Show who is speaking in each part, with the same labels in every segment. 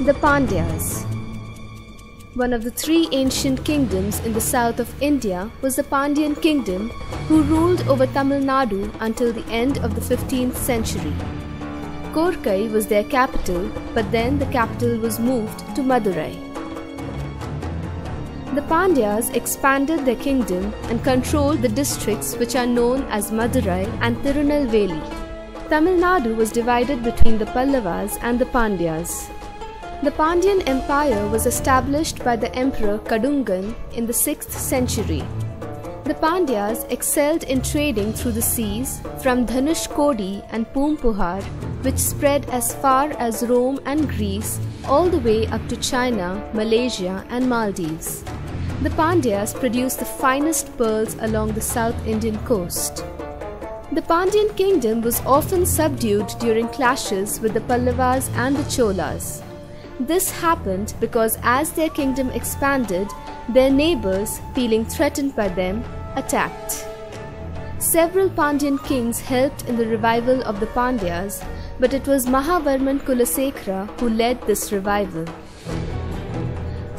Speaker 1: The Pandyas. One of the three ancient kingdoms in the south of India was the Pandyan kingdom, who ruled over Tamil Nadu until the end of the 15th century. Korkai was their capital, but then the capital was moved to Madurai. The Pandyas expanded their kingdom and controlled the districts which are known as Madurai and Tirunelveli. Tamil Nadu was divided between the Pallavas and the Pandyas. The Pandyan Empire was established by the Emperor Kadungan in the 6th century. The Pandyas excelled in trading through the seas from Dhanushkodi and Poompuhar, which spread as far as Rome and Greece, all the way up to China, Malaysia and Maldives. The Pandyas produced the finest pearls along the South Indian coast. The Pandyan kingdom was often subdued during clashes with the Pallavas and the Cholas. This happened because as their kingdom expanded, their neighbors, feeling threatened by them, attacked. Several Pandyan kings helped in the revival of the Pandyas, but it was Mahavarman Kulasekara who led this revival.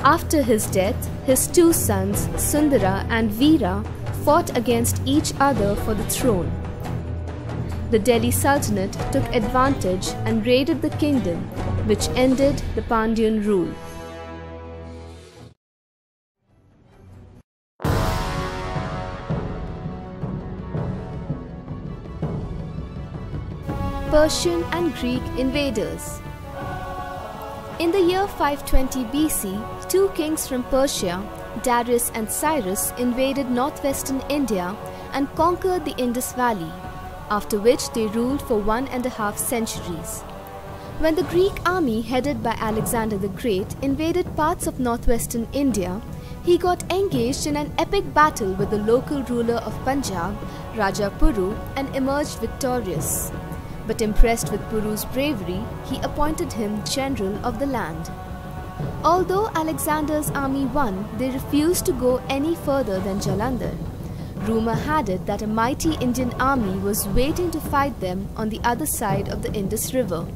Speaker 1: After his death, his two sons, Sundara and Veera, fought against each other for the throne. The Delhi Sultanate took advantage and raided the kingdom, which ended the Pandyan rule. Persian and Greek invaders. In the year 520 BC, two kings from Persia, Darius and Cyrus, invaded northwestern India and conquered the Indus Valley, after which they ruled for 1.5 centuries. When the Greek army headed by Alexander the Great invaded parts of northwestern India, he got engaged in an epic battle with the local ruler of Punjab, Raja Puru, and emerged victorious. But impressed with Puru's bravery, he appointed him general of the land. Although Alexander's army won, they refused to go any further than Jalandhar. Rumor had it that a mighty Indian army was waiting to fight them on the other side of the Indus River.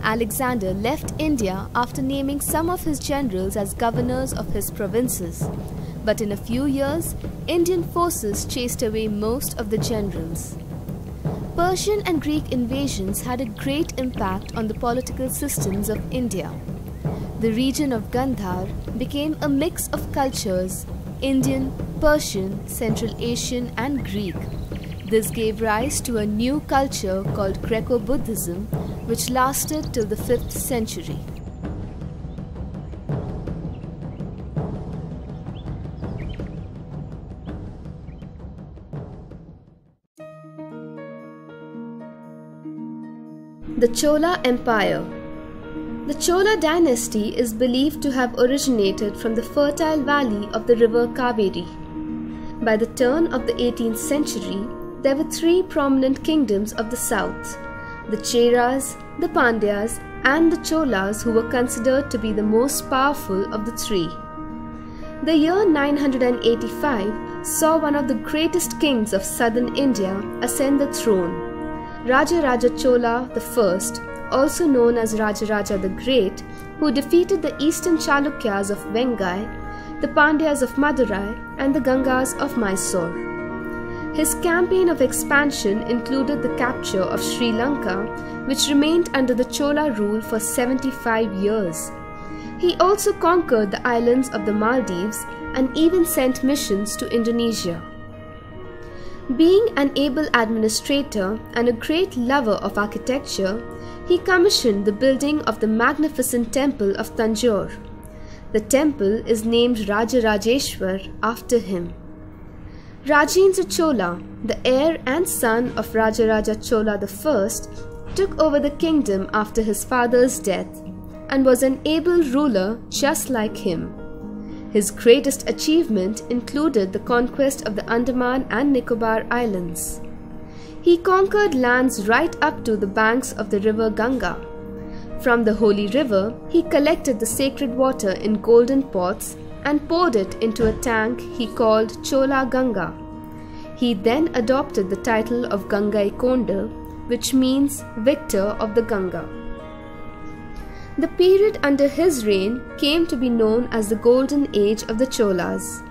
Speaker 1: Alexander left India after naming some of his generals as governors of his provinces. But in a few years, Indian forces chased away most of the generals. Persian and Greek invasions had a great impact on the political systems of India. The region of Gandhar became a mix of cultures: Indian, Persian, Central Asian and Greek. This gave rise to a new culture called Greco-Buddhism, which lasted till the 5th century. The Chola Empire. The Chola dynasty is believed to have originated from the fertile valley of the river Kaveri. By the turn of the 18th century, there were three prominent kingdoms of the south: the Cheras, the Pandyas, and the Cholas, who were considered to be the most powerful of the three. The year 985 saw one of the greatest kings of southern India ascend the throne. Raja Chola I, also known as Raja the Great, who defeated the eastern Chalukyas of Vengai, the Pandyas of Madurai, and the Gangas of Mysore. His campaign of expansion included the capture of Sri Lanka, which remained under the Chola rule for 75 years. He also conquered the islands of the Maldives and even sent missions to Indonesia. Being an able administrator and a great lover of architecture, he commissioned the building of the magnificent temple of Tanjore. The temple is named Rajarajeshwar after him. Rajendra Chola, the heir and son of Raja Chola I, took over the kingdom after his father's death and was an able ruler just like him. His greatest achievement included the conquest of the Andaman and Nicobar Islands. He conquered lands right up to the banks of the river Ganga. From the holy river, he collected the sacred water in golden pots and poured it into a tank he called Chola Ganga. He then adopted the title of Gangai Konda, which means victor of the Ganga. The period under his reign came to be known as the Golden Age of the Cholas.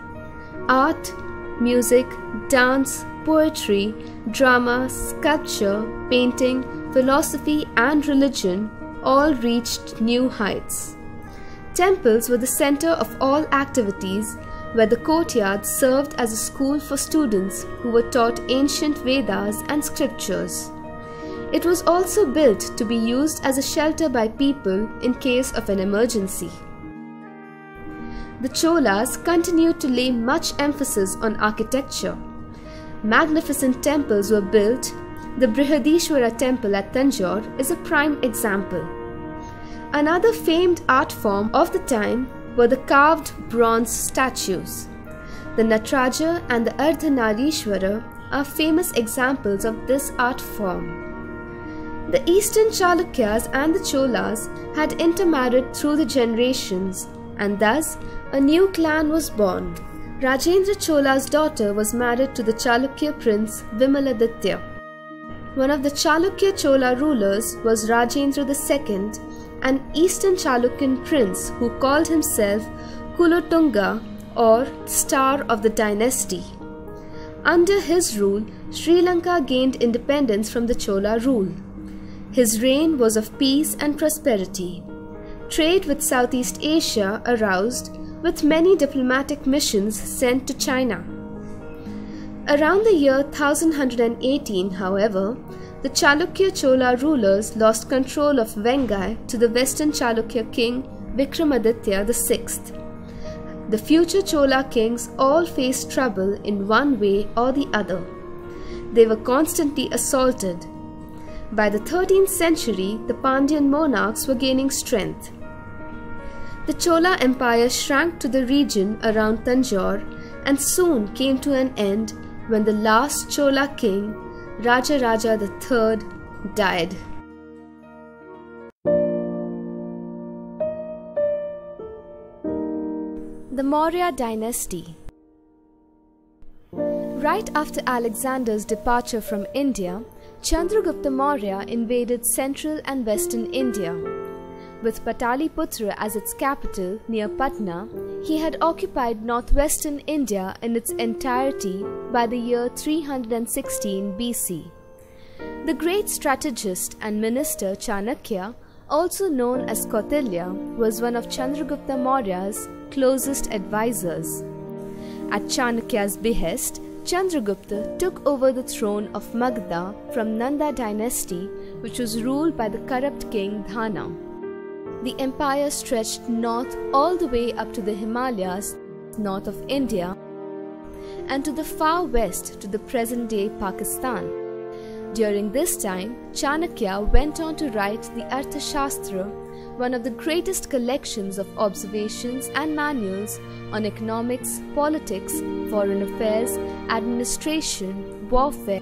Speaker 1: Art, music, dance, poetry, drama, sculpture, painting, philosophy, and religion all reached new heights. Temples were the center of all activities, where the courtyard served as a school for students who were taught ancient Vedas and scriptures. It was also built to be used as a shelter by people in case of an emergency. The Cholas continued to lay much emphasis on architecture. Magnificent temples were built. The Brihadishwara temple at Tanjore is a prime example. Another famed art form of the time were the carved bronze statues. The Nataraja and the Ardhanarishwara are famous examples of this art form. The Eastern Chalukyas and the Cholas had intermarried through the generations, and thus a new clan was born. Rajendra Chola's daughter was married to the Chalukya prince Vimaladitya. One of the Chalukya Chola rulers was Rajendra II, an Eastern Chalukyan prince who called himself Kulotunga, or Star of the Dynasty. Under his rule, Sri Lanka gained independence from the Chola rule. His reign was of peace and prosperity. Trade with Southeast Asia aroused, with many diplomatic missions sent to China. Around the year 1118, however, the Chalukya Chola rulers lost control of Vengai to the Western Chalukya king Vikramaditya VI. The future Chola kings all faced trouble in one way or the other. They were constantly assaulted. By the 13th century, the Pandyan monarchs were gaining strength. The Chola Empire shrank to the region around Tanjore and soon came to an end when the last Chola king, Rajaraja III, died. The Maurya Dynasty. Right after Alexander's departure from India, Chandragupta Maurya invaded central and western India. With Pataliputra as its capital near Patna, he had occupied northwestern India in its entirety by the year 316 BC. The great strategist and minister Chanakya, also known as Kautilya, was one of Chandragupta Maurya's closest advisors. At Chanakya's behest, Chandragupta took over the throne of Magadha from Nanda dynasty, which was ruled by the corrupt king Dhana. The empire stretched north all the way up to the Himalayas, north of India, and to the far west to the present-day Pakistan. During this time, Chanakya went on to write the Arthashastra, one of the greatest collections of observations and manuals on economics, politics, foreign affairs, administration, warfare,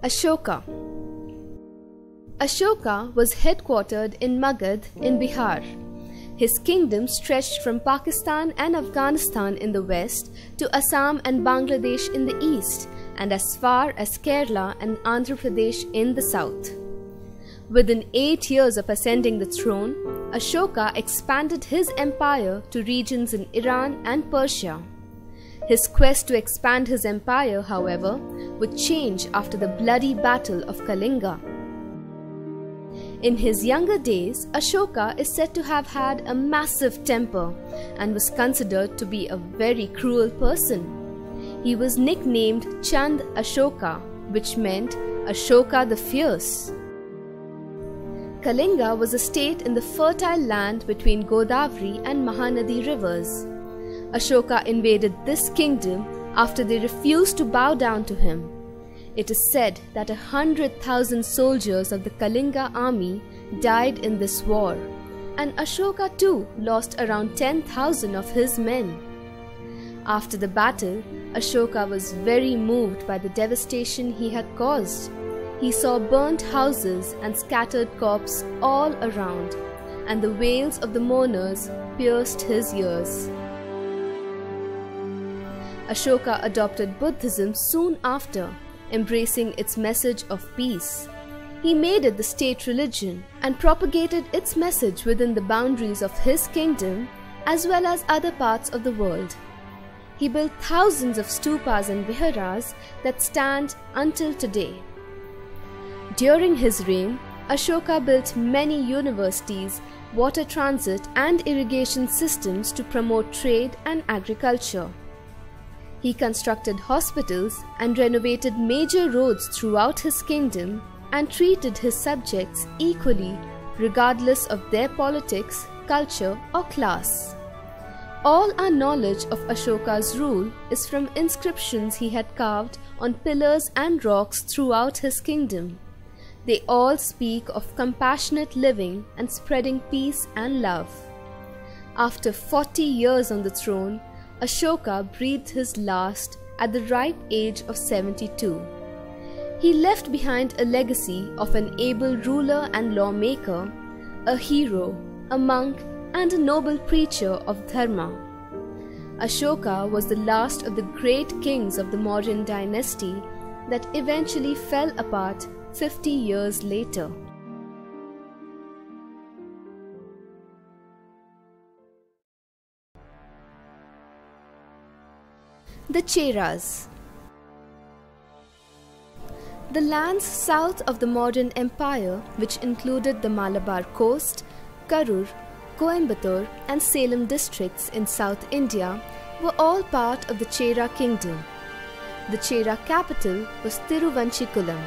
Speaker 1: Ashoka. Ashoka was headquartered in Magadh in Bihar. His kingdom stretched from Pakistan and Afghanistan in the west to Assam and Bangladesh in the east, and as far as Kerala and Andhra Pradesh in the south. Within 8 years of ascending the throne, Ashoka expanded his empire to regions in Iran and Persia. His quest to expand his empire, however, would change after the bloody Battle of Kalinga. In his younger days, Ashoka is said to have had a massive temper and was considered to be a very cruel person. He was nicknamed Chand Ashoka, which meant Ashoka the Fierce. Kalinga was a state in the fertile land between Godavari and Mahanadi rivers. Ashoka invaded this kingdom after they refused to bow down to him. It is said that 100,000 soldiers of the Kalinga army died in this war, and Ashoka too lost around 10,000 of his men. After the battle, Ashoka was very moved by the devastation he had caused. He saw burnt houses and scattered corpses all around, and the wails of the mourners pierced his ears. Ashoka adopted Buddhism soon after, embracing its message of peace. He made it the state religion and propagated its message within the boundaries of his kingdom as well as other parts of the world. He built thousands of stupas and viharas that stand until today. During his reign, Ashoka built many universities, water transit and irrigation systems to promote trade and agriculture. He constructed hospitals and renovated major roads throughout his kingdom and treated his subjects equally regardless of their politics, culture or class. All our knowledge of Ashoka's rule is from inscriptions he had carved on pillars and rocks throughout his kingdom. They all speak of compassionate living and spreading peace and love. After 40 years on the throne, Ashoka breathed his last at the ripe age of 72. He left behind a legacy of an able ruler and lawmaker, a hero, a monk, and a noble preacher of dharma. Ashoka was the last of the great kings of the Mauryan dynasty that eventually fell apart 50 years later. The Cheras. The lands south of the Mauryan Empire, which included the Malabar coast, Karur, Coimbatore and Salem districts in South India, were all part of the Chera kingdom. The Chera capital was Tiruvanchikulam.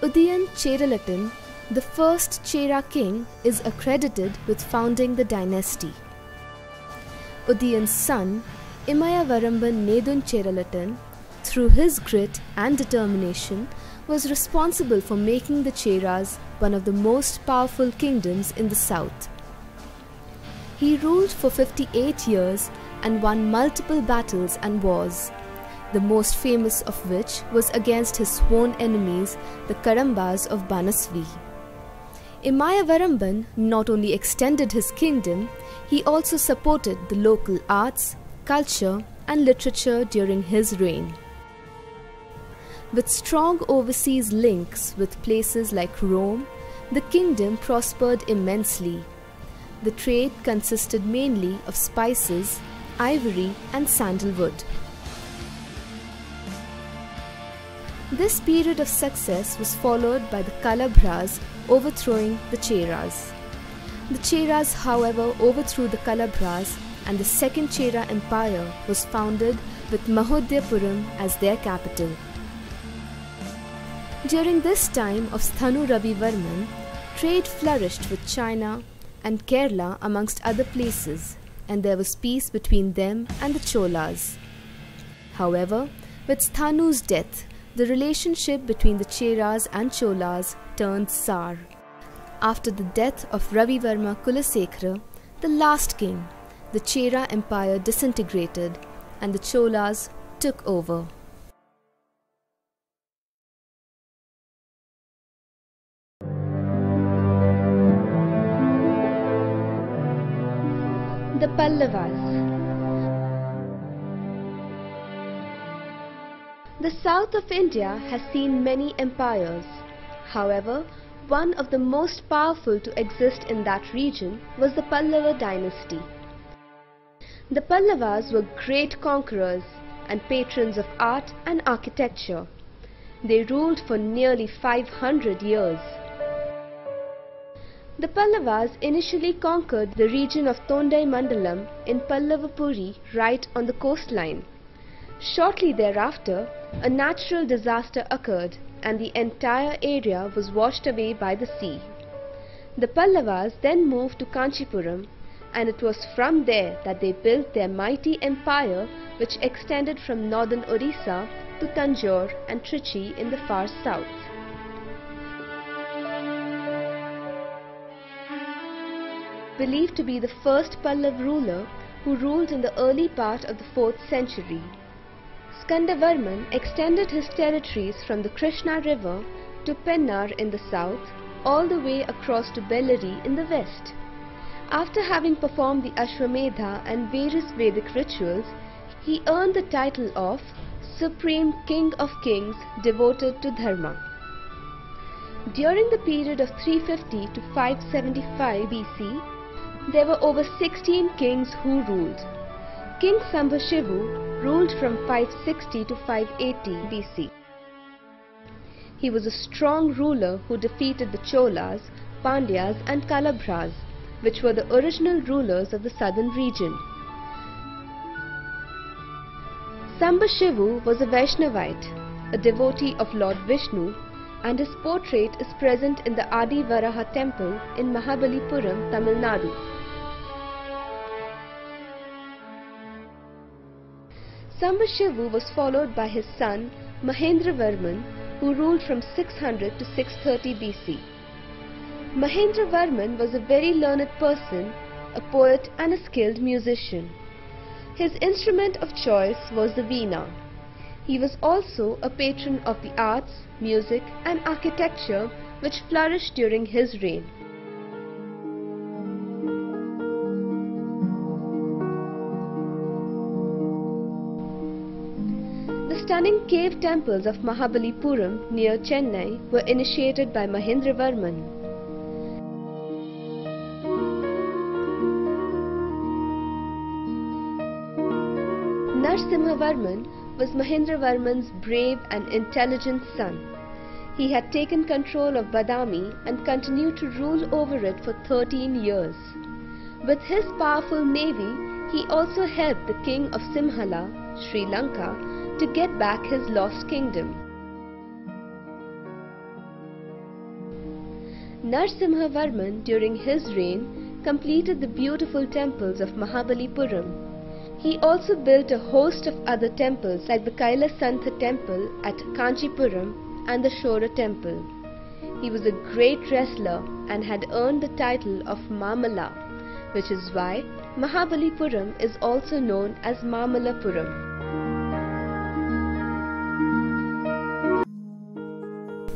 Speaker 1: Udayan Cheralatan, the first Chera king, is accredited with founding the dynasty. Udayan's son, Imayavaramban Nedun Cheralatan, through his grit and determination, was responsible for making the Cheras one of the most powerful kingdoms in the south. He ruled for 58 years and won multiple battles and wars, the most famous of which was against his sworn enemies, the Kadambas of Banasvi. Imayavaramban not only extended his kingdom, he also supported the local arts, culture and literature during his reign. With strong overseas links with places like Rome, the kingdom prospered immensely. The trade consisted mainly of spices, ivory and sandalwood. This period of success was followed by the Kalabhras overthrowing the Cheras. The Cheras, however, overthrew the Kalabhras, and the Second Chera Empire was founded with Mahodyapuram as their capital. During this time of Sthanu Ravivarman, trade flourished with China and Kerala amongst other places, and there was peace between them and the Cholas. However, with Sthanu's death, the relationship between the Cheras and Cholas turned sour. After the death of Ravivarma Kulasekhara, the last king, the Chera Empire disintegrated and the Cholas took over. The Pallavas. The south of India has seen many empires. However, one of the most powerful to exist in that region was the Pallava dynasty. The Pallavas were great conquerors and patrons of art and architecture. They ruled for nearly 500 years. The Pallavas initially conquered the region of Tondai Mandalam in Pallavapuri right on the coastline. Shortly thereafter, a natural disaster occurred and the entire area was washed away by the sea. The Pallavas then moved to Kanchipuram, and it was from there that they built their mighty empire, which extended from northern Orissa to Tanjore and Trichy in the far south. Believed to be the first Pallav ruler who ruled in the early part of the 4th century. Skandavarman extended his territories from the Krishna river to Pennar in the south, all the way across to Bellary in the west. After having performed the Ashwamedha and various Vedic rituals, he earned the title of Supreme King of Kings devoted to Dharma. During the period of 350 to 575 BC, there were over 16 kings who ruled. King Sambhashivu ruled from 560 to 580 BC. He was a strong ruler who defeated the Cholas, Pandyas and Kalabhras, which were the original rulers of the southern region. Sambhashivu was a Vaishnavite, a devotee of Lord Vishnu, and his portrait is present in the Adi Varaha temple in Mahabalipuram, Tamil Nadu. Sambhashivu was followed by his son Mahendravarman, who ruled from 600 to 630 BC. Mahendravarman was a very learned person, a poet and a skilled musician. His instrument of choice was the veena. He was also a patron of the arts, music and architecture which flourished during his reign. The stunning cave temples of Mahabalipuram near Chennai were initiated by Mahendravarman. Narasimhavarman was Mahendravarman's brave and intelligent son. He had taken control of Badami and continued to rule over it for 13 years. With his powerful navy, he also helped the king of Simhala, Sri Lanka, to get back his lost kingdom. Narasimhavarman during his reign completed the beautiful temples of Mahabalipuram. He also built a host of other temples like the Kailasantha temple at Kanchipuram and the Shora temple. He was a great wrestler and had earned the title of Mamala, which is why Mahabalipuram is also known as Mamalapuram.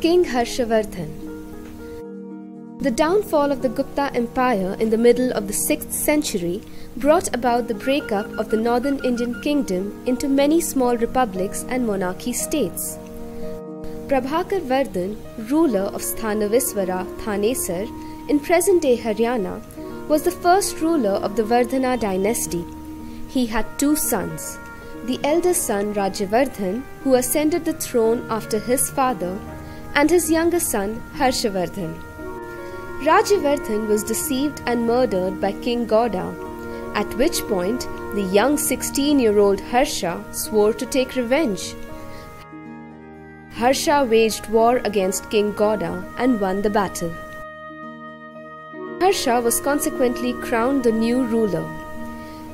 Speaker 1: King Harshavardhan. The downfall of the Gupta Empire in the middle of the 6th century brought about the breakup of the northern Indian kingdom into many small republics and monarchy states. Prabhakar Vardhan, ruler of Sthanaviswara, Thanesar, in present-day Haryana, was the first ruler of the Vardhana dynasty. He had 2 sons. The eldest son Rajavardhan, who ascended the throne after his father, and his younger son Harshavardhan. Rajavardhan was deceived and murdered by King Gauda, at which point the young 16-year-old Harsha swore to take revenge. Harsha waged war against King Gauda and won the battle. Harsha was consequently crowned the new ruler.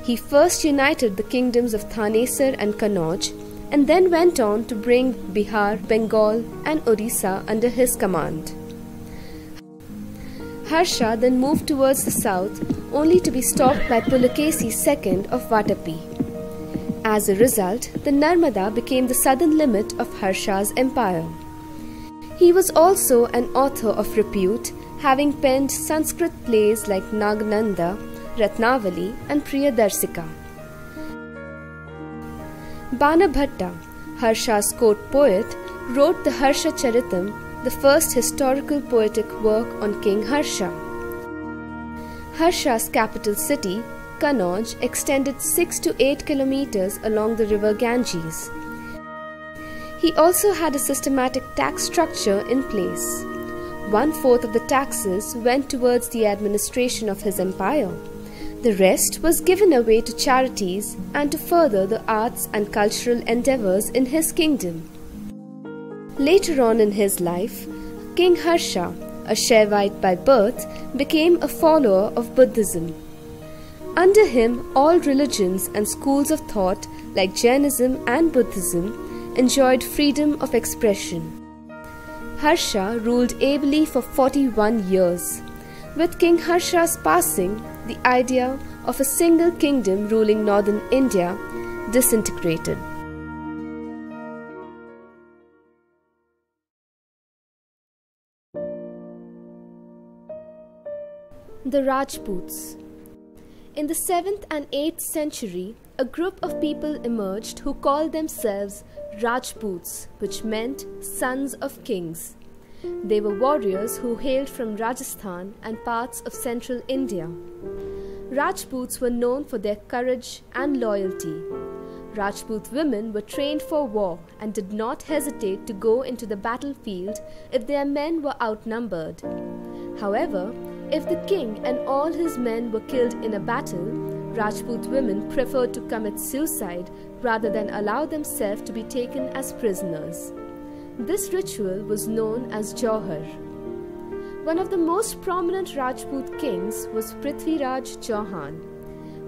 Speaker 1: He first united the kingdoms of Thanesar and Kannauj and then went on to bring Bihar, Bengal and Orissa under his command. Harsha then moved towards the south only to be stopped by Pulakesi II of Vatapi. As a result, the Narmada became the southern limit of Harsha's empire. He was also an author of repute, having penned Sanskrit plays like Nagnanda, Ratnavali and Priyadarsika. Banabhatta, Harsha's court poet, wrote the Harsha Charitam, the first historical poetic work on King Harsha. Harsha's capital city, Kannauj, extended 6 to 8 kilometers along the river Ganges. He also had a systematic tax structure in place. 1/4 of the taxes went towards the administration of his empire. The rest was given away to charities and to further the arts and cultural endeavors in his kingdom. Later on in his life, King Harsha, a Shaivite by birth, became a follower of Buddhism. Under him, all religions and schools of thought like Jainism and Buddhism enjoyed freedom of expression. Harsha ruled ably for 41 years. With King Harsha's passing, the idea of a single kingdom ruling northern India disintegrated. The Rajputs. In the 7th and 8th century, a group of people emerged who called themselves Rajputs, which meant sons of kings. They were warriors who hailed from Rajasthan and parts of central India. Rajputs were known for their courage and loyalty. Rajput women were trained for war and did not hesitate to go into the battlefield if their men were outnumbered. However, if the king and all his men were killed in a battle, Rajput women preferred to commit suicide rather than allow themselves to be taken as prisoners. This ritual was known as Jauhar. One of the most prominent Rajput kings was Prithviraj Chauhan.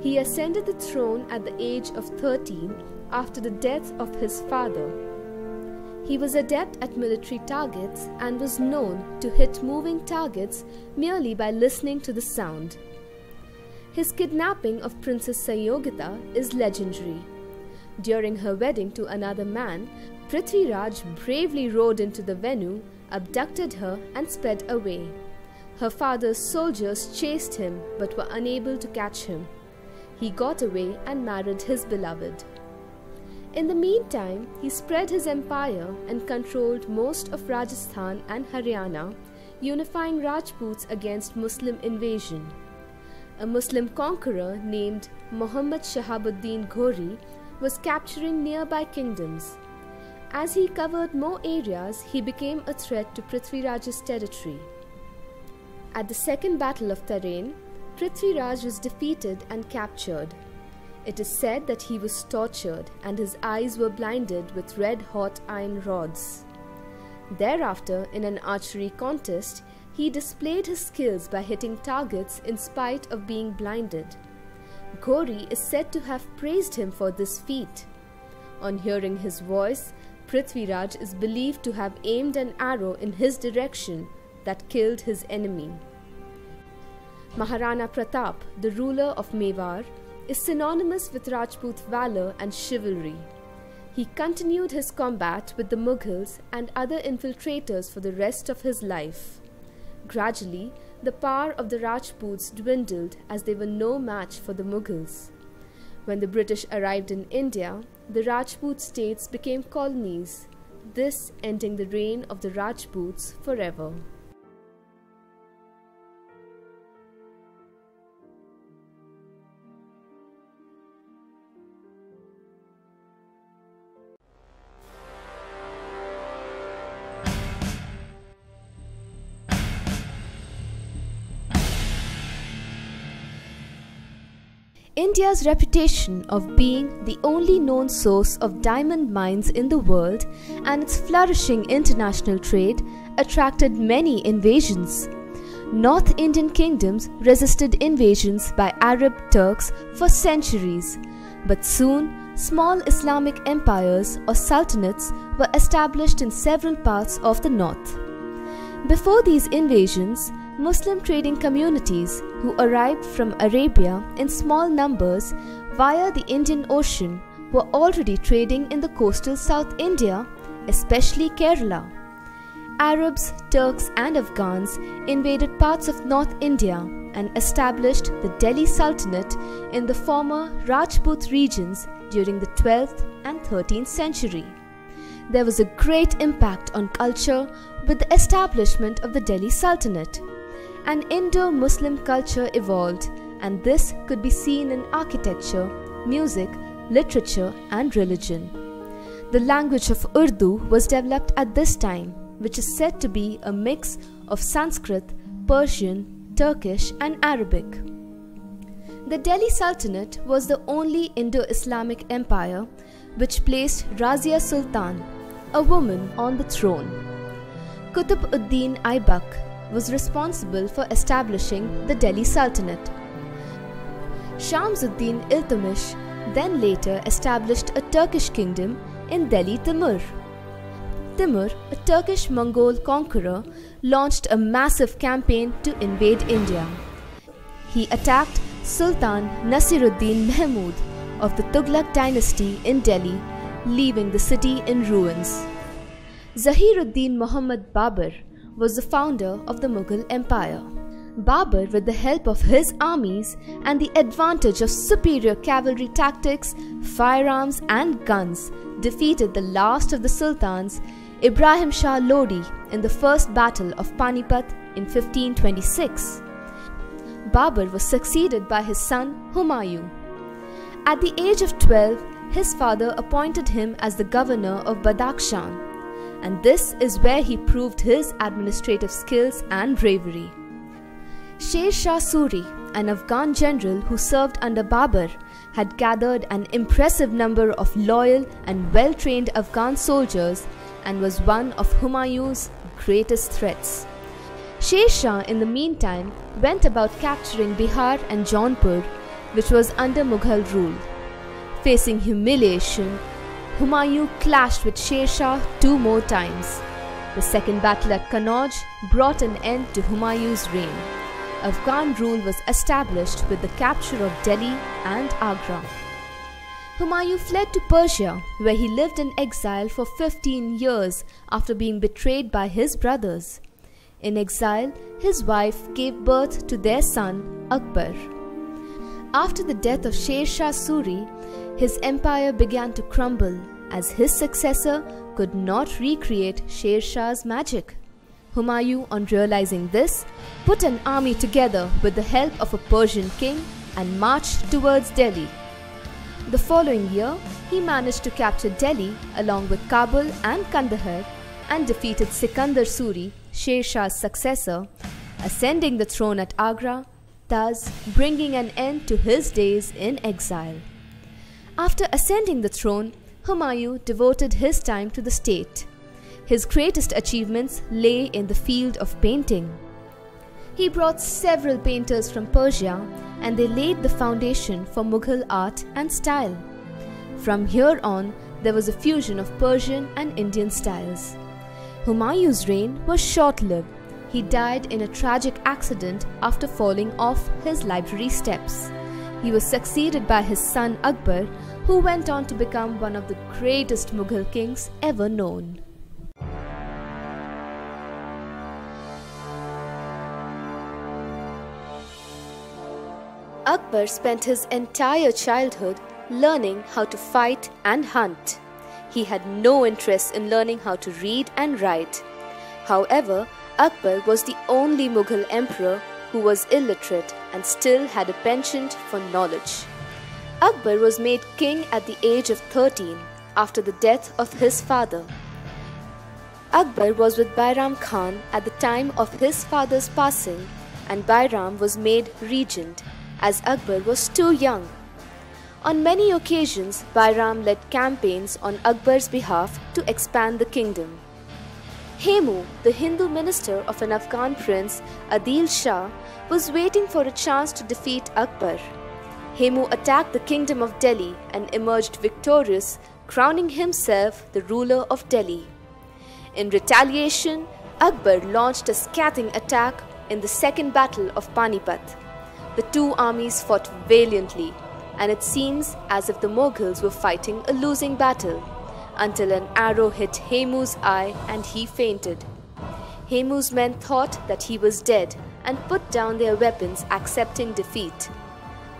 Speaker 1: He ascended the throne at the age of 13 after the death of his father. He was adept at military targets and was known to hit moving targets merely by listening to the sound. His kidnapping of Princess Sanyogita is legendary. During her wedding to another man, Prithviraj bravely rode into the venue, abducted her and sped away. Her father's soldiers chased him but were unable to catch him. He got away and married his beloved. In the meantime, he spread his empire and controlled most of Rajasthan and Haryana, unifying Rajputs against Muslim invasion. A Muslim conqueror named Muhammad Shahabuddin Ghori was capturing nearby kingdoms. As he covered more areas, he became a threat to Prithviraj's territory. At the Second Battle of Tarain, Prithviraj was defeated and captured. It is said that he was tortured and his eyes were blinded with red-hot iron rods. Thereafter, in an archery contest, he displayed his skills by hitting targets in spite of being blinded. Ghori is said to have praised him for this feat. On hearing his voice, Prithviraj is believed to have aimed an arrow in his direction that killed his enemy. Maharana Pratap, the ruler of Mewar, is synonymous with Rajput valor and chivalry. He continued his combat with the Mughals and other infiltrators for the rest of his life. Gradually, the power of the Rajputs dwindled as they were no match for the Mughals. When the British arrived in India, the Rajput states became colonies, this ending the reign of the Rajputs forever. India's reputation of being the only known source of diamond mines in the world and its flourishing international trade attracted many invasions. North Indian kingdoms resisted invasions by Arab Turks for centuries, but soon small Islamic empires or sultanates were established in several parts of the north. Before these invasions, Muslim trading communities who arrived from Arabia in small numbers via the Indian Ocean were already trading in the coastal South India, especially Kerala. Arabs, Turks and Afghans invaded parts of North India and established the Delhi Sultanate in the former Rajput regions during the 12th and 13th century. There was a great impact on culture with the establishment of the Delhi Sultanate. An Indo-Muslim culture evolved, and this could be seen in architecture, music, literature and religion. The language of Urdu was developed at this time, which is said to be a mix of Sanskrit, Persian, Turkish and Arabic. The Delhi Sultanate was the only Indo-Islamic empire which placed Razia Sultan, a woman, on the throne. Qutb ud-Din Aibak was responsible for establishing the Delhi Sultanate. Shamsuddin Iltutmish then later established a Turkish kingdom in Delhi Timur. Timur, a Turkish Mongol conqueror, launched a massive campaign to invade India. He attacked Sultan Nasiruddin Mahmud of the Tughlaq dynasty in Delhi, leaving the city in ruins. Zahiruddin Muhammad Babur was the founder of the Mughal Empire. Babur, with the help of his armies and the advantage of superior cavalry tactics, firearms and guns, defeated the last of the sultans, Ibrahim Shah Lodi, in the first battle of Panipat in 1526. Babur was succeeded by his son Humayun. At the age of 12, his father appointed him as the governor of Badakhshan, and this is where he proved his administrative skills and bravery. Sher Shah Suri, an Afghan general who served under Babur, had gathered an impressive number of loyal and well-trained Afghan soldiers and was one of Humayun's greatest threats. Sher Shah in the meantime went about capturing Bihar and Jaunpur, which was under Mughal rule. Facing humiliation, Humayun clashed with Sher Shah 2 more times. The second battle at Kannauj brought an end to Humayun's reign. Afghan rule was established with the capture of Delhi and Agra. Humayun fled to Persia, where he lived in exile for 15 years after being betrayed by his brothers. In exile, his wife gave birth to their son Akbar. After the death of Sher Shah Suri, his empire began to crumble as his successor could not recreate Sher Shah's magic. Humayun, on realizing this, put an army together with the help of a Persian king and marched towards Delhi. The following year, he managed to capture Delhi along with Kabul and Kandahar and defeated Sikandar Suri, Sher Shah's successor, ascending the throne at Agra, thus bringing an end to his days in exile. After ascending the throne, Humayun devoted his time to the state. His greatest achievements lay in the field of painting. He brought several painters from Persia and they laid the foundation for Mughal art and style. From here on, there was a fusion of Persian and Indian styles. Humayun's reign was short-lived. He died in a tragic accident after falling off his library steps. He was succeeded by his son Akbar, who went on to become one of the greatest Mughal kings ever known. Akbar spent his entire childhood learning how to fight and hunt. He had no interest in learning how to read and write. However, Akbar was the only Mughal emperor who was illiterate and still had a penchant for knowledge. Akbar was made king at the age of 13 after the death of his father. Akbar was with Bairam Khan at the time of his father's passing, and Bairam was made regent as Akbar was too young. On many occasions, Bairam led campaigns on Akbar's behalf to expand the kingdom. Hemu, the Hindu minister of an Afghan prince, Adil Shah, was waiting for a chance to defeat Akbar. Hemu attacked the kingdom of Delhi and emerged victorious, crowning himself the ruler of Delhi. In retaliation, Akbar launched a scathing attack in the second battle of Panipat. The two armies fought valiantly, and it seems as if the Mughals were fighting a losing battle, until an arrow hit Hemu's eye and he fainted. Hemu's men thought that he was dead and put down their weapons, accepting defeat.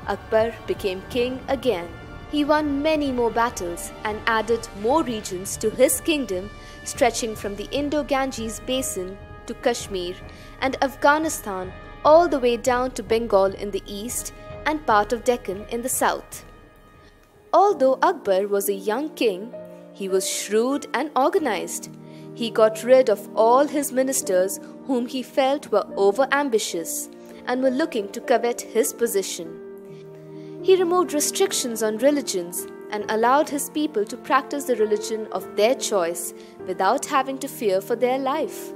Speaker 1: Akbar became king again. He won many more battles and added more regions to his kingdom, stretching from the Indo-Ganges basin to Kashmir and Afghanistan all the way down to Bengal in the east and part of Deccan in the south. Although Akbar was a young king, he was shrewd and organized. He got rid of all his ministers whom he felt were over-ambitious and were looking to covet his position. He removed restrictions on religions and allowed his people to practice the religion of their choice without having to fear for their life.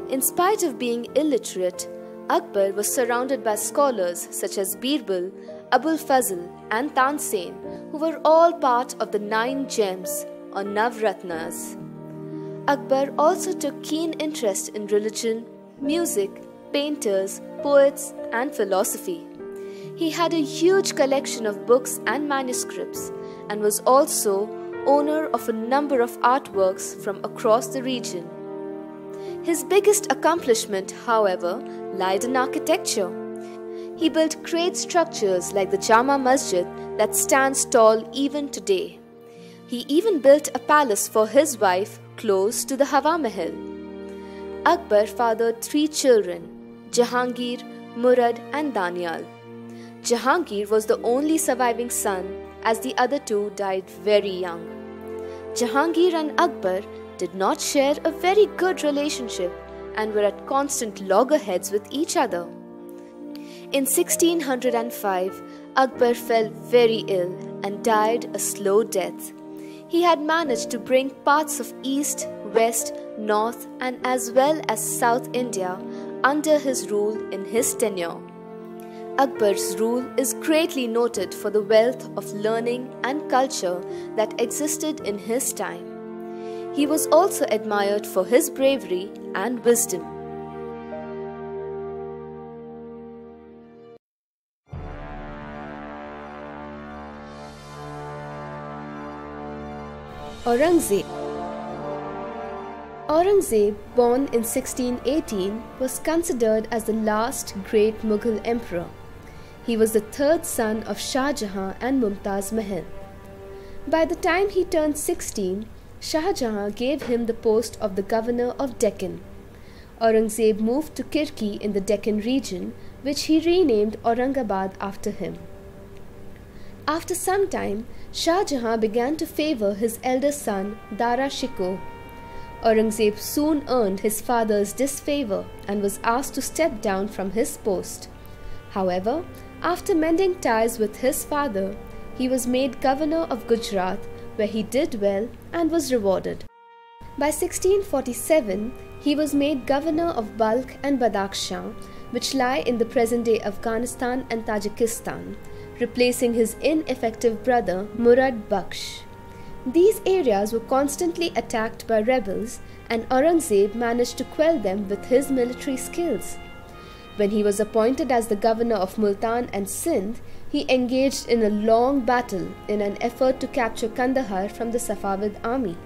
Speaker 1: In spite of being illiterate, Akbar was surrounded by scholars such as Birbal, Abul Fazl and Tansen, who were all part of the 9 gems or Navratnas. Akbar also took keen interest in religion, music, painters, poets and philosophy. He had a huge collection of books and manuscripts and was also owner of a number of artworks from across the region. His biggest accomplishment, however, lied in architecture. He built great structures like the Jama Masjid that stands tall even today. He even built a palace for his wife close to the Hawa Mahal. Akbar fathered 3 children, Jahangir, Murad and Danial. Jahangir was the only surviving son, as the other 2 died very young. Jahangir and Akbar did not share a very good relationship and were at constant loggerheads with each other. In 1605, Akbar fell very ill and died a slow death. He had managed to bring parts of East, West, North and as well as South India under his rule in his tenure. Akbar's rule is greatly noted for the wealth of learning and culture that existed in his time. He was also admired for his bravery and wisdom. Aurangzeb. Aurangzeb, born in 1618, was considered as the last great Mughal emperor. He was the 3rd son of Shah Jahan and Mumtaz Mahal. By the time he turned 16, Shah Jahan gave him the post of the governor of Deccan. Aurangzeb moved to Kirki in the Deccan region, which he renamed Aurangabad after him. After some time, Shah Jahan began to favor his elder son Dara Shikoh. Aurangzeb soon earned his father's disfavor and was asked to step down from his post. However, after mending ties with his father, he was made governor of Gujarat, where he did well and was rewarded. By 1647, he was made governor of Balkh and Badakhshan, which lie in the present-day Afghanistan and Tajikistan, replacing his ineffective brother Murad Bakhsh. These areas were constantly attacked by rebels, and Aurangzeb managed to quell them with his military skills. When he was appointed as the governor of Multan and Sindh, he engaged in a long battle in an effort to capture Kandahar from the Safavid army.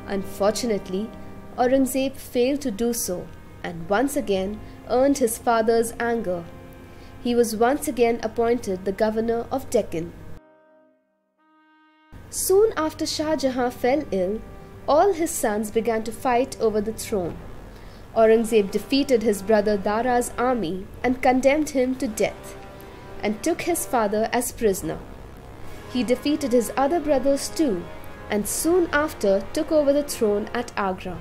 Speaker 1: Unfortunately, Aurangzeb failed to do so and once again earned his father's anger. He was once again appointed the governor of Deccan. Soon after Shah Jahan fell ill, all his sons began to fight over the throne. Aurangzeb defeated his brother Dara's army and condemned him to death, and took his father as prisoner. He defeated his other brothers too, and soon after took over the throne at Agra.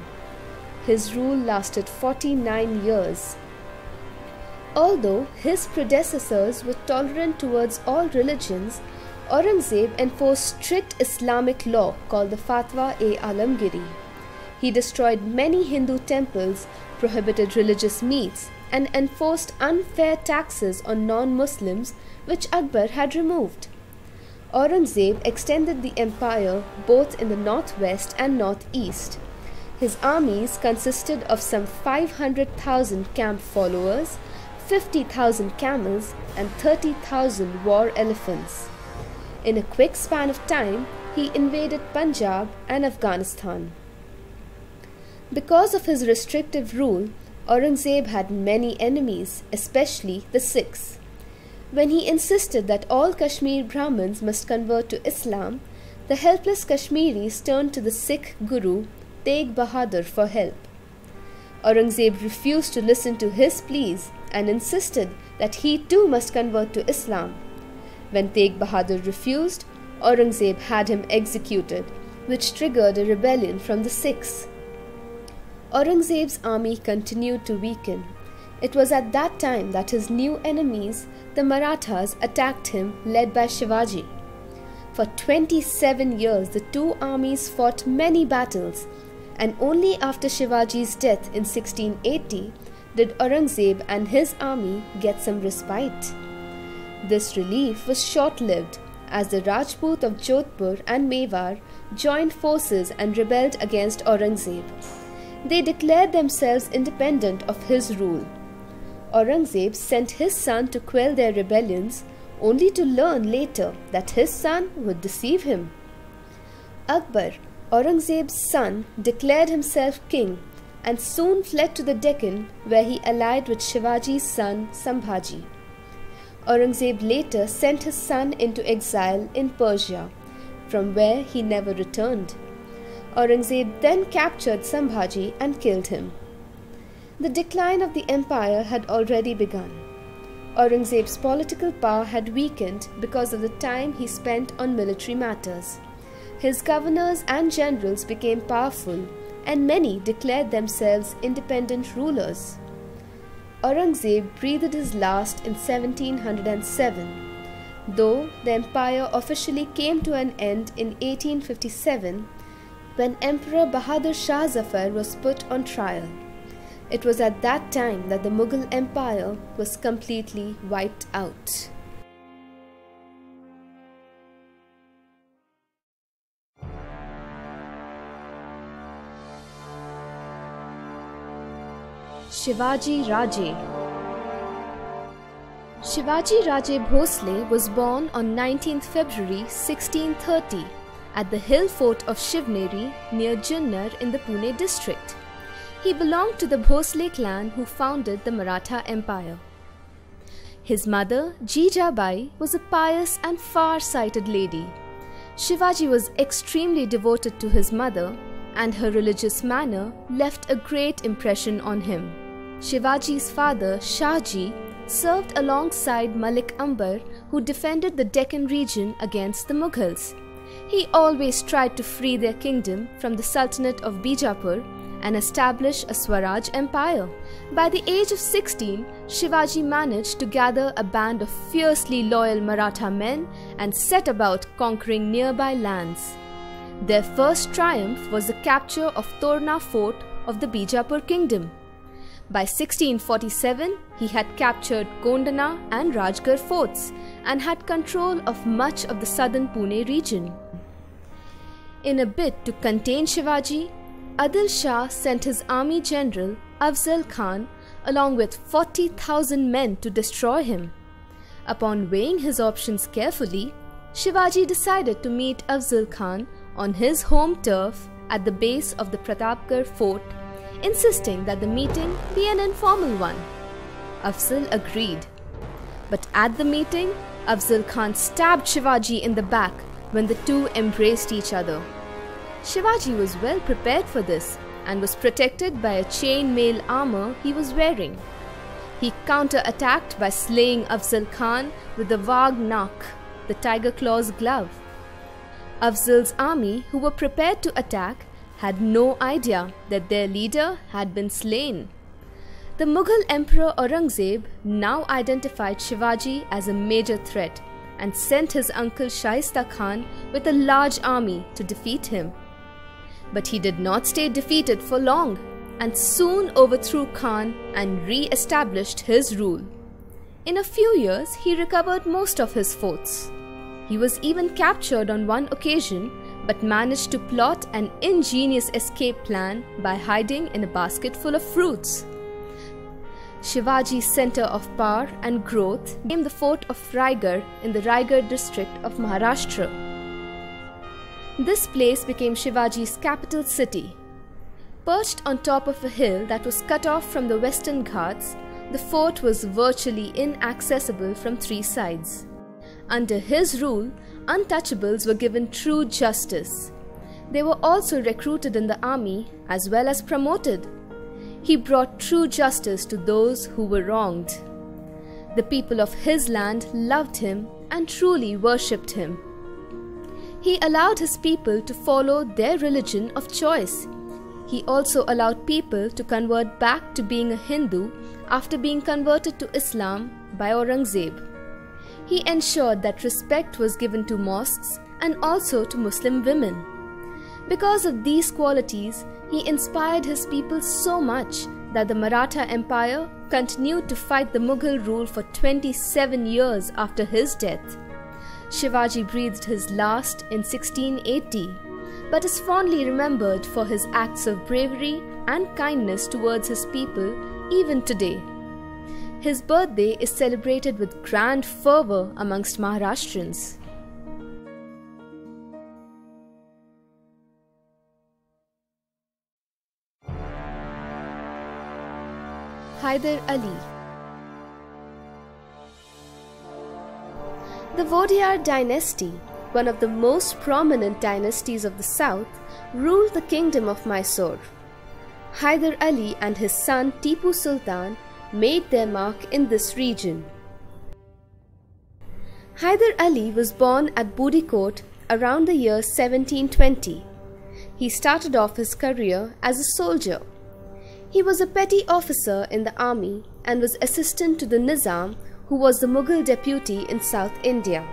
Speaker 1: His rule lasted 49 years. Although his predecessors were tolerant towards all religions, Aurangzeb enforced strict Islamic law called the Fatwa-e-Alamgiri. He destroyed many Hindu temples, prohibited religious meets, and enforced unfair taxes on non-Muslims, which Akbar had removed. Aurangzeb extended the empire both in the northwest and northeast. His armies consisted of some 500,000 camp followers, 50,000 camels, and 30,000 war elephants. In a quick span of time, he invaded Punjab and Afghanistan. Because of his restrictive rule, Aurangzeb had many enemies, especially the Sikhs. When he insisted that all Kashmir Brahmins must convert to Islam, the helpless Kashmiris turned to the Sikh Guru Tegh Bahadur for help. Aurangzeb refused to listen to his pleas and insisted that he too must convert to Islam. When Tegh Bahadur refused, Aurangzeb had him executed, which triggered a rebellion from the Sikhs. Aurangzeb's army continued to weaken. It was at that time that his new enemies, the Marathas, attacked him, led by Shivaji. For 27 years, the two armies fought many battles, and only after Shivaji's death in 1680 did Aurangzeb and his army get some respite. This relief was short-lived, as the Rajput of Jodhpur and Mewar joined forces and rebelled against Aurangzeb. They declared themselves independent of his rule. Aurangzeb sent his son to quell their rebellions, only to learn later that his son would deceive him. Akbar, Aurangzeb's son, declared himself king and soon fled to the Deccan, where he allied with Shivaji's son Sambhaji. Aurangzeb later sent his son into exile in Persia, from where he never returned. Aurangzeb then captured Sambhaji and killed him. The decline of the empire had already begun. Aurangzeb's political power had weakened because of the time he spent on military matters. His governors and generals became powerful, and many declared themselves independent rulers. Aurangzeb breathed his last in 1707, though the empire officially came to an end in 1857 when Emperor Bahadur Shah Zafar was put on trial. It was at that time that the Mughal Empire was completely wiped out. Shivaji Raje. Shivaji Raje Bhosle was born on 19th February 1630 at the hill fort of Shivneri near Junnar in the Pune district. He belonged to the Bhosle clan who founded the Maratha Empire. His mother, Jijabai, was a pious and far-sighted lady. Shivaji was extremely devoted to his mother, and her religious manner left a great impression on him. Shivaji's father, Shahji, served alongside Malik Ambar, who defended the Deccan region against the Mughals. He always tried to free their kingdom from the Sultanate of Bijapur and establish a Swaraj empire. By the age of 16, Shivaji managed to gather a band of fiercely loyal Maratha men and set about conquering nearby lands. Their first triumph was the capture of Torna fort of the Bijapur kingdom. By 1647, he had captured Kondana and Rajgarh forts and had control of much of the southern Pune region. In a bid to contain Shivaji, Adil Shah sent his army general Afzal Khan along with 40,000 men to destroy him. Upon weighing his options carefully, Shivaji decided to meet Afzal Khan on his home turf at the base of the Pratapgarh fort, insisting that the meeting be an informal one. Afzal agreed. But at the meeting, Afzal Khan stabbed Shivaji in the back when the two embraced each other. Shivaji was well prepared for this and was protected by a chain mail armor he was wearing. He counter-attacked by slaying Afzal Khan with the Wagh Nak, the tiger claws glove. Afzal's army, who were prepared to attack, had no idea that their leader had been slain. The Mughal Emperor Aurangzeb now identified Shivaji as a major threat and sent his uncle Shaista Khan with a large army to defeat him. But he did not stay defeated for long and soon overthrew Khan and re-established his rule. In a few years, he recovered most of his forts. He was even captured on one occasion but managed to plot an ingenious escape plan by hiding in a basket full of fruits. Shivaji's center of power and growth became the fort of Raigarh in the Raigarh district of Maharashtra. This place became Shivaji's capital city. Perched on top of a hill that was cut off from the Western Ghats, the fort was virtually inaccessible from three sides. Under his rule, untouchables were given true justice. They were also recruited in the army as well as promoted. He brought true justice to those who were wronged. The people of his land loved him and truly worshipped him. He allowed his people to follow their religion of choice. He also allowed people to convert back to being a Hindu after being converted to Islam by Aurangzeb. He ensured that respect was given to mosques and also to Muslim women. Because of these qualities, he inspired his people so much that the Maratha Empire continued to fight the Mughal rule for 27 years after his death. Shivaji breathed his last in 1680, but is fondly remembered for his acts of bravery and kindness towards his people even today. His birthday is celebrated with grand fervour amongst Maharashtrians. Hyder Ali. The Vodiyar dynasty, one of the most prominent dynasties of the south, ruled the kingdom of Mysore. Hyder Ali and his son Tipu Sultan made their mark in this region. Hyder Ali was born at Budikot around the year 1720. He started off his career as a soldier. He was a petty officer in the army and was assistant to the Nizam, who was the Mughal deputy in South India.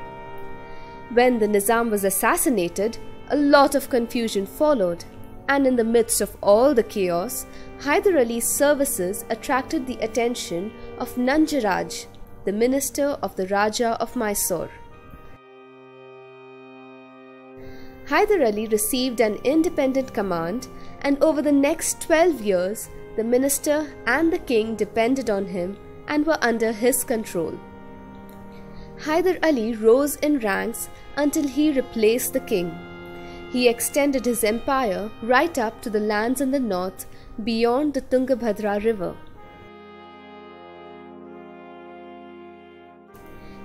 Speaker 1: When the Nizam was assassinated, a lot of confusion followed, and in the midst of all the chaos, Hyder Ali's services attracted the attention of Nanjaraj, the minister of the Raja of Mysore. Hyder Ali received an independent command, and over the next 12 years, the minister and the king depended on him and were under his control. Hyder Ali rose in ranks until he replaced the king. He extended his empire right up to the lands in the north beyond the Tungabhadra river.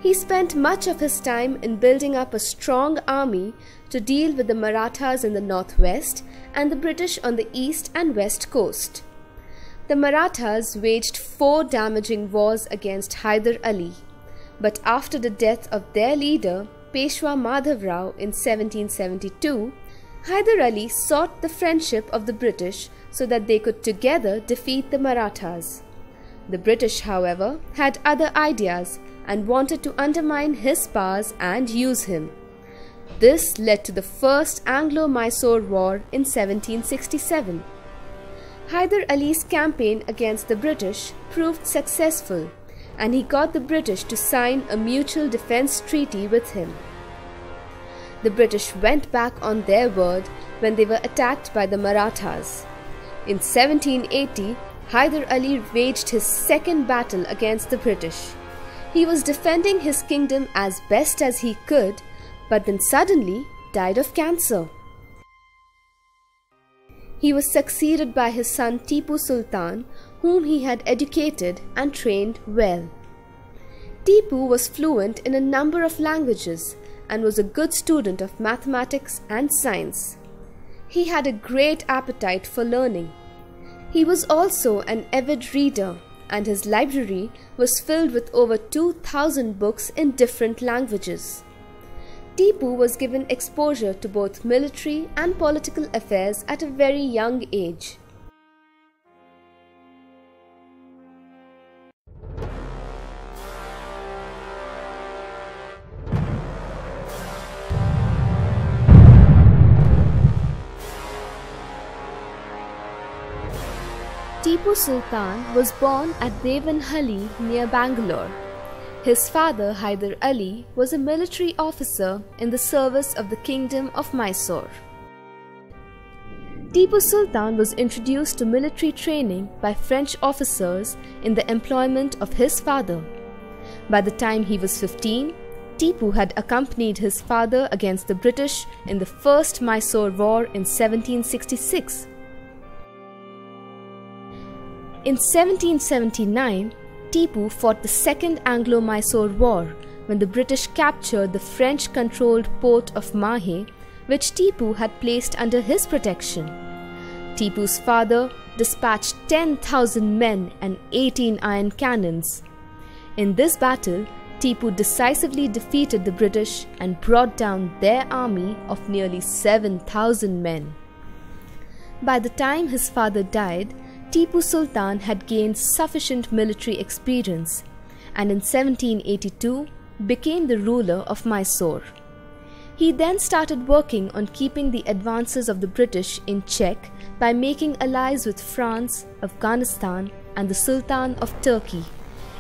Speaker 1: He spent much of his time in building up a strong army to deal with the Marathas in the northwest and the British on the east and west coast. The Marathas waged 4 damaging wars against Hyder Ali, but after the death of their leader, Peshwa Madhav Rao in 1772, Hyder Ali sought the friendship of the British so that they could together defeat the Marathas. The British, however, had other ideas and wanted to undermine his powers and use him. This led to the First Anglo-Mysore War in 1767. Hyder Ali's campaign against the British proved successful, and he got the British to sign a mutual defence treaty with him. The British went back on their word when they were attacked by the Marathas. In 1780, Hyder Ali waged his second battle against the British. He was defending his kingdom as best as he could, but then suddenly died of cancer. He was succeeded by his son Tipu Sultan, whom he had educated and trained well. Tipu was fluent in a number of languages and was a good student of mathematics and science. He had a great appetite for learning. He was also an avid reader, and his library was filled with over 2,000 books in different languages. Tipu was given exposure to both military and political affairs at a very young age. Tipu Sultan was born at Devanhalli near Bangalore. His father, Hyder Ali, was a military officer in the service of the Kingdom of Mysore. Tipu Sultan was introduced to military training by French officers in the employment of his father. By the time he was 15, Tipu had accompanied his father against the British in the First Mysore War in 1766. In 1779, Tipu fought the Second Anglo-Mysore War when the British captured the French-controlled port of Mahe, which Tipu had placed under his protection. Tipu's father dispatched 10,000 men and 18 iron cannons. In this battle, Tipu decisively defeated the British and brought down their army of nearly 7,000 men. By the time his father died, Tipu Sultan had gained sufficient military experience and in 1782 became the ruler of Mysore. He then started working on keeping the advances of the British in check by making allies with France, Afghanistan, and the Sultan of Turkey.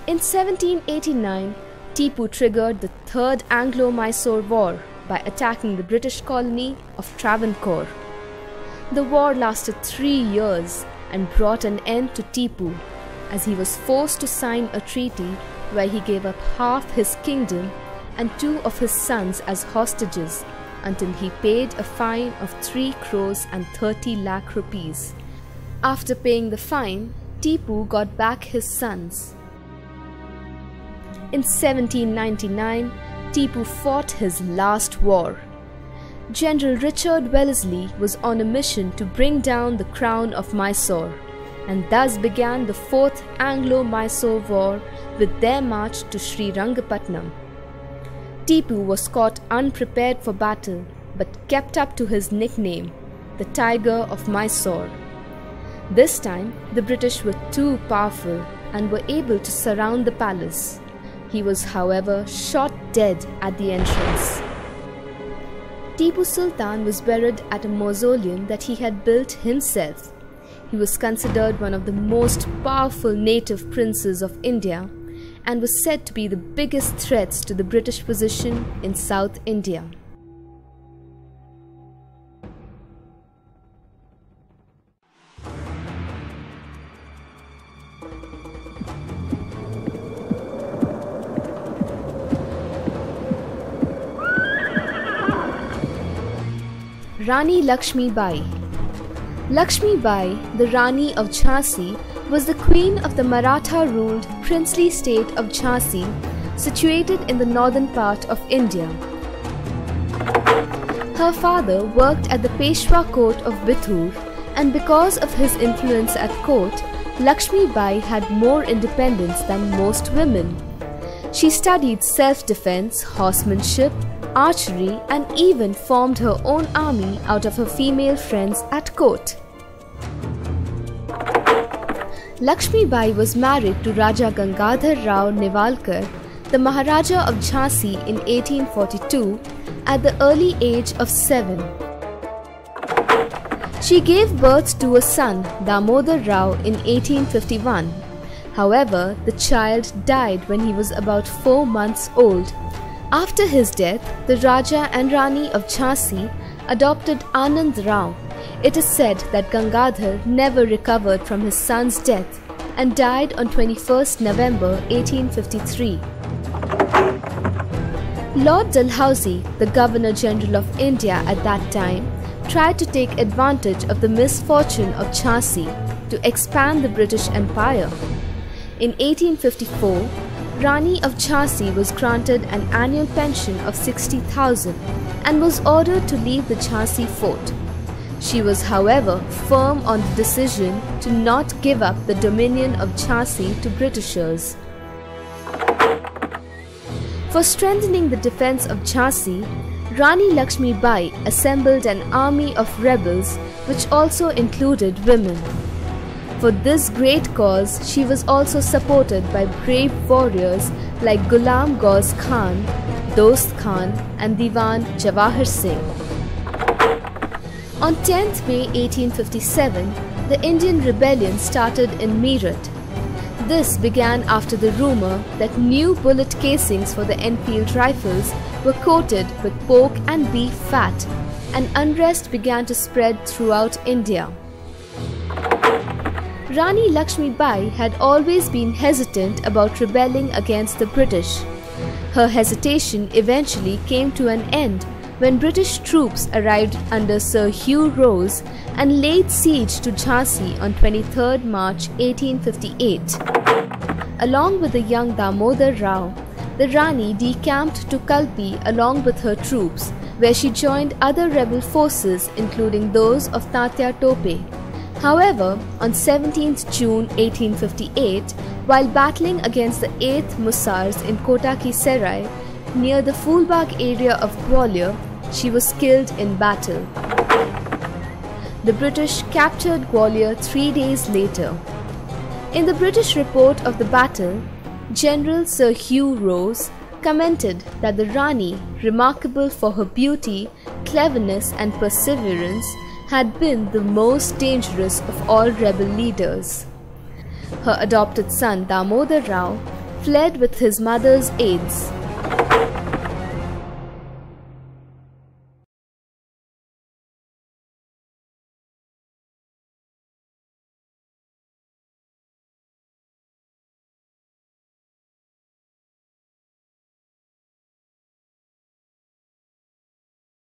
Speaker 1: In 1789, Tipu triggered the Third Anglo-Mysore War by attacking the British colony of Travancore. The war lasted 3 years and brought an end to Tipu, as he was forced to sign a treaty where he gave up half his kingdom and 2 of his sons as hostages until he paid a fine of 3 crores and 30 lakh rupees. After paying the fine, Tipu got back his sons. In 1799, Tipu fought his last war. General Richard Wellesley was on a mission to bring down the crown of Mysore, and thus began the Fourth Anglo-Mysore War with their march to Srirangapatnam. Tipu was caught unprepared for battle but kept up to his nickname, the Tiger of Mysore. This time, the British were too powerful and were able to surround the palace. He was, however, shot dead at the entrance. Tipu Sultan was buried at a mausoleum that he had built himself. He was considered one of the most powerful native princes of India and was said to be the biggest threats to the British position in South India. Rani Lakshmi Bai. Lakshmi Bai, the Rani of Jhansi, was the queen of the Maratha-ruled princely state of Jhansi, situated in the northern part of India. Her father worked at the Peshwa court of Bithur, and because of his influence at court, Lakshmi Bai had more independence than most women. She studied self-defense, horsemanship, archery, and even formed her own army out of her female friends at court. Lakshmi Bai was married to Raja Gangadhar Rao Nevalkar, the Maharaja of Jhansi in 1842, at the early age of 7. She gave birth to a son, Damodar Rao, in 1851. However, the child died when he was about 4 months old. After his death, the Raja and Rani of Jhansi adopted Anand Rao. It is said that Gangadhar never recovered from his son's death and died on 21st November 1853. Lord Dalhousie, the Governor-General of India at that time, tried to take advantage of the misfortune of Jhansi to expand the British Empire. In 1854, Rani of Jhansi was granted an annual pension of 60,000 and was ordered to leave the Jhansi fort. She was, however, firm on the decision to not give up the dominion of Jhansi to Britishers. For strengthening the defense of Jhansi, Rani Lakshmi Bai assembled an army of rebels which also included women. For this great cause, she was also supported by brave warriors like Ghulam Ghaus Khan, Dost Khan, and Diwan Jawahar Singh. On 10th May 1857, the Indian Rebellion started in Meerut. This began after the rumor that new bullet casings for the Enfield rifles were coated with pork and beef fat, and unrest began to spread throughout India. Rani Lakshmi Bai had always been hesitant about rebelling against the British. Her hesitation eventually came to an end when British troops arrived under Sir Hugh Rose and laid siege to Jhansi on 23 March 1858. Along with the young Damodar Rao, the Rani decamped to Kalpi along with her troops, where she joined other rebel forces including those of Tatya Tope. However, on 17 June 1858, while battling against the 8th Musars in Kota Ki Serai, near the Fulbagh area of Gwalior, she was killed in battle. The British captured Gwalior 3 days later. In the British report of the battle, General Sir Hugh Rose commented that the Rani, remarkable for her beauty, cleverness and perseverance, had been the most dangerous of all rebel leaders. Her adopted son Damodar Rao fled with his mother's aides.